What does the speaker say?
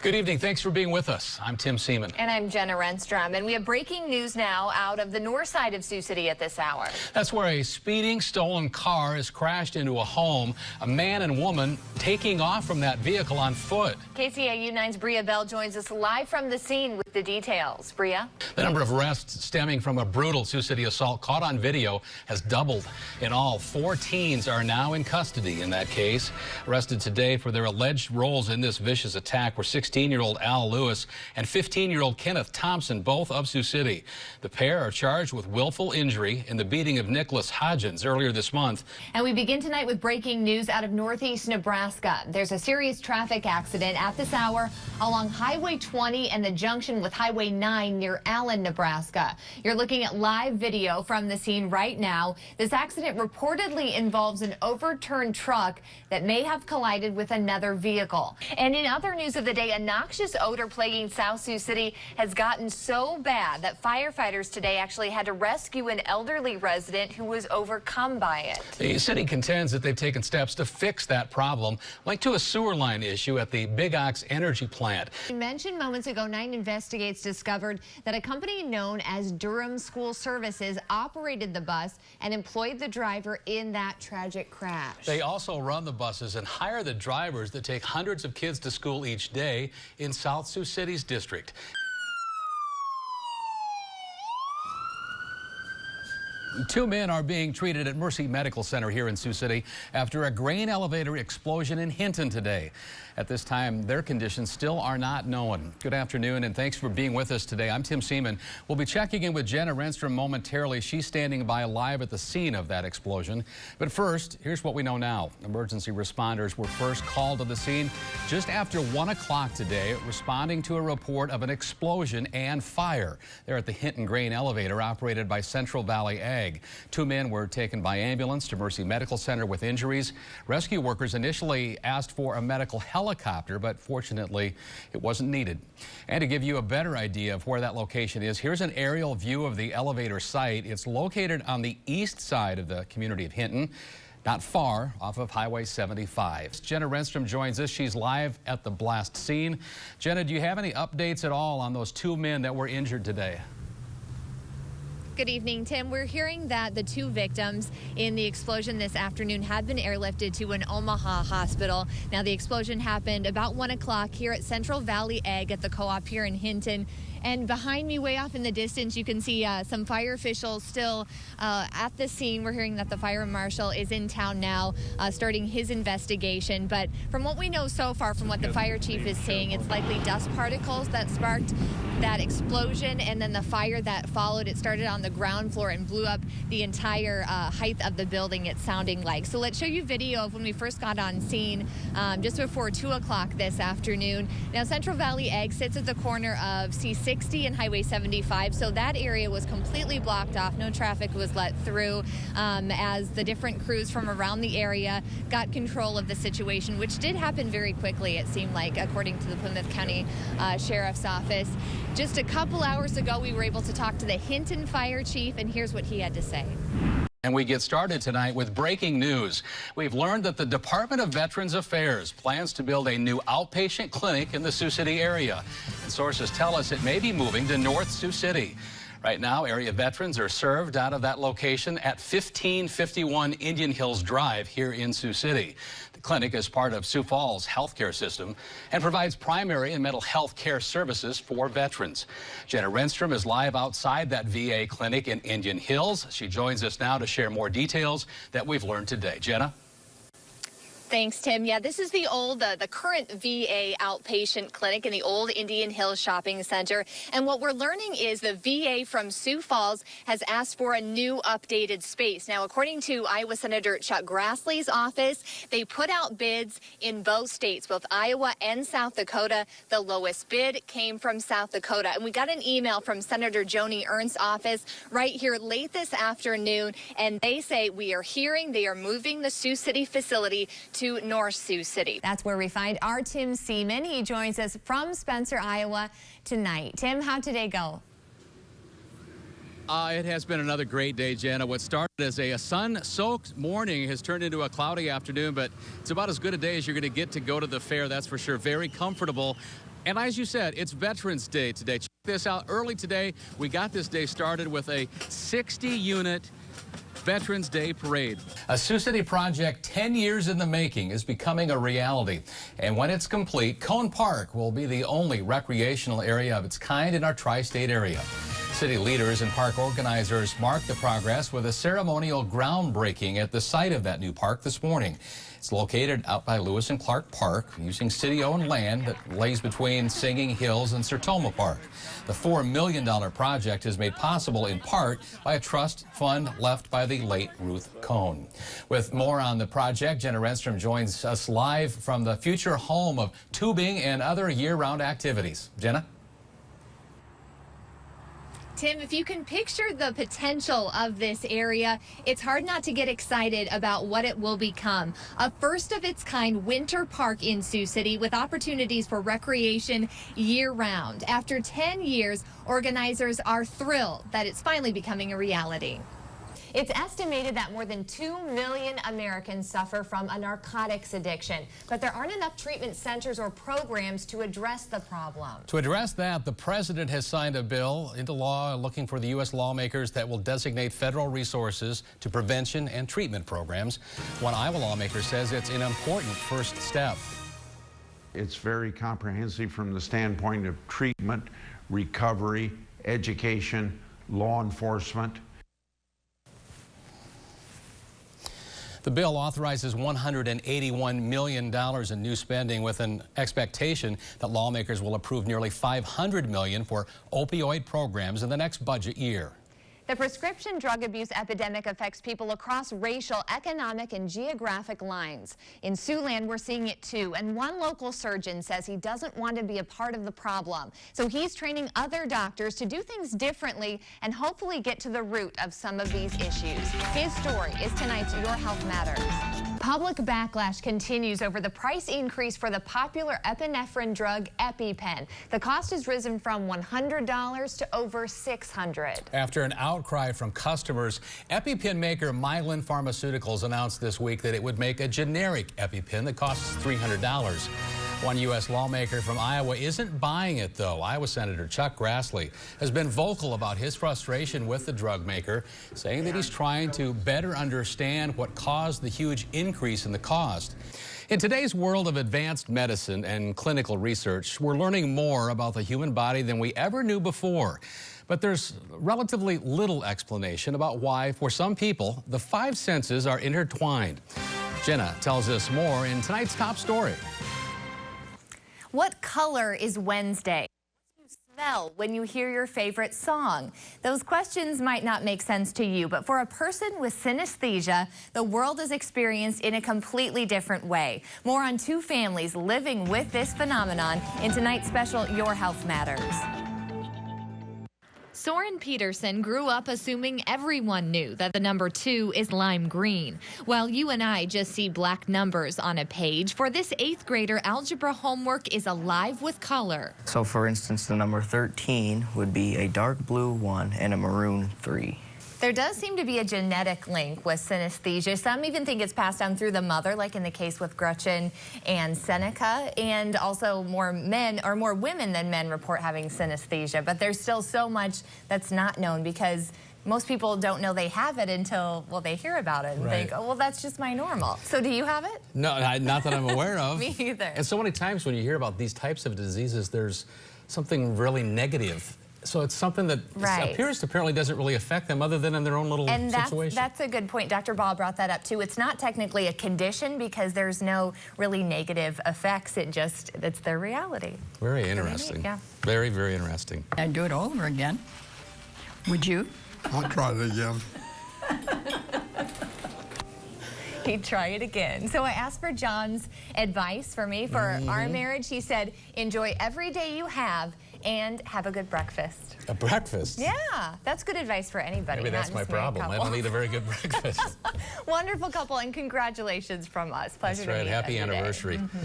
Good evening. Thanks for being with us. I'm Tim Seaman. And I'm Jenna Rehnstrom. And we have breaking news now out of the north side of Sioux City at this hour. That's where a speeding stolen car has crashed into a home. A man and woman taking off from that vehicle on foot. KCAU 9's Bria Bell joins us live from the scene with the details. Bria? The number of arrests stemming from a brutal Sioux City assault caught on video has doubled. In all, 4 teens are now in custody in that case. Arrested today for their alleged roles in this vicious attack were 16-year-old Al Lewis and 15-year-old Kenneth Thompson, both of Sioux City. The pair are charged with willful injury in the beating of Nicholas Hodgins earlier this month. And we begin tonight with breaking news out of northeast Nebraska. There's a serious traffic accident at this hour along Highway 20 and the junction with Highway 9 near Allen, Nebraska. You're looking at live video from the scene right now. This accident reportedly involves an overturned truck that may have collided with another vehicle. And in other news of the day, a noxious odor plaguing South Sioux City has gotten so bad that firefighters today actually had to rescue an elderly resident who was overcome by it. The city contends that they've taken steps to fix that problem, linked to a sewer line issue at the Big Ox energy plant. You mentioned moments ago, 9 Investigates discovered that a company known as Durham School Services operated the bus and employed the driver in that tragic crash. They also run the buses and hire the drivers that take hundreds of kids to school each day in South Sioux City's district. 2 men are being treated at Mercy Medical Center here in Sioux City after a grain elevator explosion in Hinton today. At this time, their conditions still are not known. Good afternoon, and thanks for being with us today. I'm Tim Seaman. We'll be checking in with Jenna Rehnstrom momentarily. She's standing by live at the scene of that explosion. But first, here's what we know now. Emergency responders were first called to the scene just after 1 o'clock today, responding to a report of an explosion and fire there at the Hinton grain elevator operated by Central Valley Ag. 2 men were taken by ambulance to Mercy Medical Center with injuries. Rescue workers initially asked for a medical helicopter, but fortunately it wasn't needed. And to give you a better idea of where that location is, here's an aerial view of the elevator site. It's located on the east side of the community of Hinton, not far off of Highway 75. Jenna Rehnstrom joins us. She's live at the blast scene. Jenna, do you have any updates at all on those 2 men that were injured today? Good evening, Tim. We're hearing that the 2 victims in the explosion this afternoon had been airlifted to an Omaha hospital. Now, the explosion happened about 1 o'clock here at Central Valley Ag at the co-op here in Hinton. And behind me, way off in the distance, you can see some fire officials still at the scene. We're hearing that the fire marshal is in town now, starting his investigation. But from what we know so far, from what the fire chief is saying, it's likely dust particles that sparked that explosion, and then the fire that followed. It started on the ground floor and blew up the entire height of the building, it's sounding like. So let's show you video of when we first got on scene just before 2 o'clock this afternoon. Now, Central Valley Ag sits at the corner of C60 and Highway 75, so that area was completely blocked off. No traffic was let through as the different crews from around the area got control of the situation, which did happen very quickly, it seemed like, according to the Plymouth County Sheriff's Office. Just a couple hours ago, we were able to talk to the Hinton fire chief, and here's what he had to say. And we get started tonight with breaking news. We've learned that the Department of Veterans Affairs plans to build a new outpatient clinic in the Sioux City area. And sources tell us it may be moving to North Sioux City. Right now, area veterans are served out of that location at 1551 Indian Hills Drive here in Sioux City. The clinic is part of Sioux Falls healthcare system and provides primary and mental health care services for veterans. Jenna Rehnstrom is live outside that VA clinic in Indian Hills. She joins us now to share more details that we've learned today. Jenna? Thanks, Tim. Yeah, this is the current VA outpatient clinic in the old Indian Hills Shopping Center. And what we're learning is the VA from Sioux Falls has asked for a new updated space. Now, according to Iowa Senator Chuck Grassley's office, they put out bids in both states, both Iowa and South Dakota. The lowest bid came from South Dakota. And we got an email from Senator Joni Ernst's office right here late this afternoon. And they say we are hearing they are moving the Sioux City facility to North Sioux City. That's where we find our Tim Seaman. He joins us from Spencer, Iowa tonight. Tim, how'd today go? It has been another great day, Jenna. What started as a sun-soaked morning has turned into a cloudy afternoon, but it's about as good a day as you're going to get to go to the fair, that's for sure. Very comfortable. And as you said, it's Veterans Day today. Check this out. Early today, we got this day started with a 60-unit Veterans Day parade. A Sioux City project 10 years in the making is becoming a reality. And when it's complete, Cone Park will be the only recreational area of its kind in our tri-state area. City leaders and park organizers marked the progress with a ceremonial groundbreaking at the site of that new park this morning. It's located out by Lewis and Clark Park, using city-owned land that lays between Singing Hills and Sertoma Park. The $4 million project is made possible in part by a trust fund left by the late Ruth Cone. With more on the project, Jenna Rehnstrom joins us live from the future home of tubing and other year-round activities. Jenna? Tim, if you can picture the potential of this area, it's hard not to get excited about what it will become. A first-of-its-kind winter park in Sioux City with opportunities for recreation year-round. After 10 years, organizers are thrilled that it's finally becoming a reality. It's estimated that more than 2 million Americans suffer from a narcotics addiction, but there aren't enough treatment centers or programs to address the problem. To address that, the president has signed a bill into law looking for the U.S. lawmakers that will designate federal resources to prevention and treatment programs. One Iowa lawmaker says it's an important first step. It's very comprehensive from the standpoint of treatment, recovery, education, law enforcement. The bill authorizes $181 million in new spending with an expectation that lawmakers will approve nearly $500 million for opioid programs in the next budget year. The prescription drug abuse epidemic affects people across racial, economic, and geographic lines. In Siouxland, we're seeing it too, and one local surgeon says he doesn't want to be a part of the problem. So he's training other doctors to do things differently and hopefully get to the root of some of these issues. His story is tonight's Your Health Matters. Public backlash continues over the price increase for the popular epinephrine drug EpiPen. The cost has risen from $100 to over $600. After an outcry from customers, EpiPen maker Mylan Pharmaceuticals announced this week that it would make a generic EpiPen that costs $300. One U.S. lawmaker from Iowa isn't buying it, though. Iowa Senator Chuck Grassley has been vocal about his frustration with the drug maker, saying that he's trying to better understand what caused the huge increase in the cost. In today's world of advanced medicine and clinical research, we're learning more about the human body than we ever knew before. But there's relatively little explanation about why, for some people, the five senses are intertwined. Jenna tells us more in tonight's top story. What color is Wednesday? What do you smell when you hear your favorite song? Those questions might not make sense to you, but for a person with synesthesia, the world is experienced in a completely different way. More on two families living with this phenomenon in tonight's special Your Health Matters. Soren Peterson grew up assuming everyone knew that the number 2 is lime green. While you and I just see black numbers on a page, for this 8th grader, algebra homework is alive with color. So for instance, the number 13 would be a dark blue 1 and a maroon 3. There does seem to be a genetic link with synesthesia. Some even think it's passed down through the mother, like in the case with Gretchen and Seneca, and also more women than men report having synesthesia. But there's still so much that's not known because most people don't know they have it until, well, they hear about it and think, oh, well, that's just my normal. So do you have it? No, not that I'm aware of. Me either. And so many times when you hear about these types of diseases, there's something really negative. So it's something that appears to apparently doesn't really affect them other than in their own little situation. That's a good point. Dr. Ball brought that up too. It's not technically a condition because there's no really negative effects. It's their reality. Very interesting. Yeah. Very, very interesting. I'd do it over again. Would you? I'll try it again. He'd try it again. So I asked for John's advice for me for our marriage. He said, enjoy every day you have and have a good breakfast. A breakfast? Yeah, that's good advice for anybody. Maybe that's my problem. I don't eat a very good breakfast. Wonderful couple, and congratulations from us. Pleasure to meet you. Happy anniversary.